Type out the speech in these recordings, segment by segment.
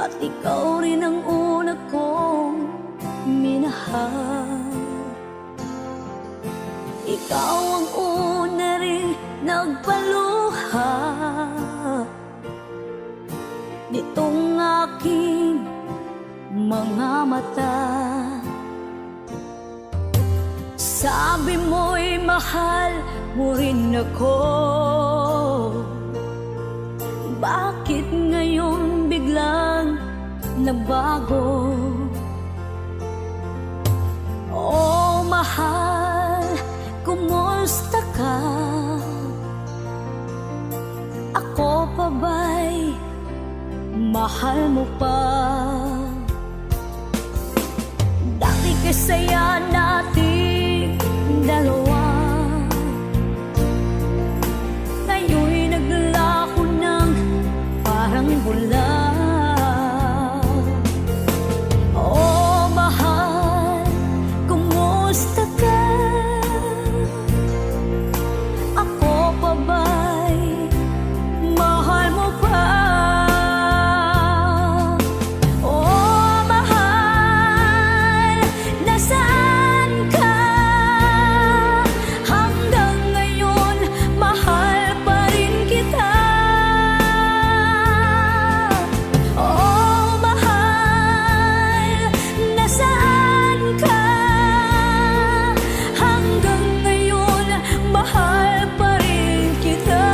at ikaw rin ang una kong minahal. Ikaw ang una rin nagpaluha nitong aking mga mata. Sabi mo'y mahal mo rin ako. Bakit ngayon biglang nabago? Oh mahal, kumusta ka? Ako pa ba'y mahal mo pa? Dati kasaya nating dalawa, ngayon'y naglako ng parang bula. Oh mahal, kumusta ka? Ako pa ba'y mahal mo pa? Oh mahal, nasaan ka? Hanggang ngayon, mahal pa rin kita. Oh mahal, nasaan ka? Hanggang ngayon, mahal pa rin kita.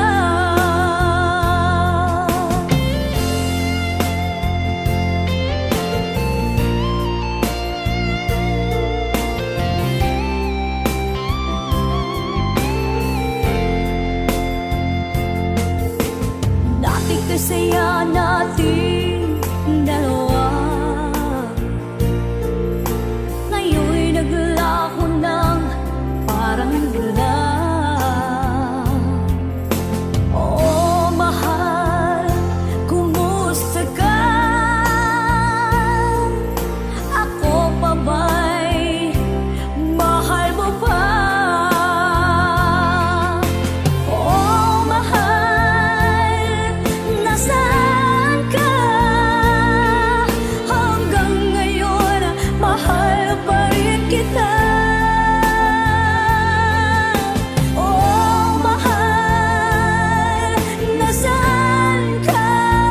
Dati kasaya natin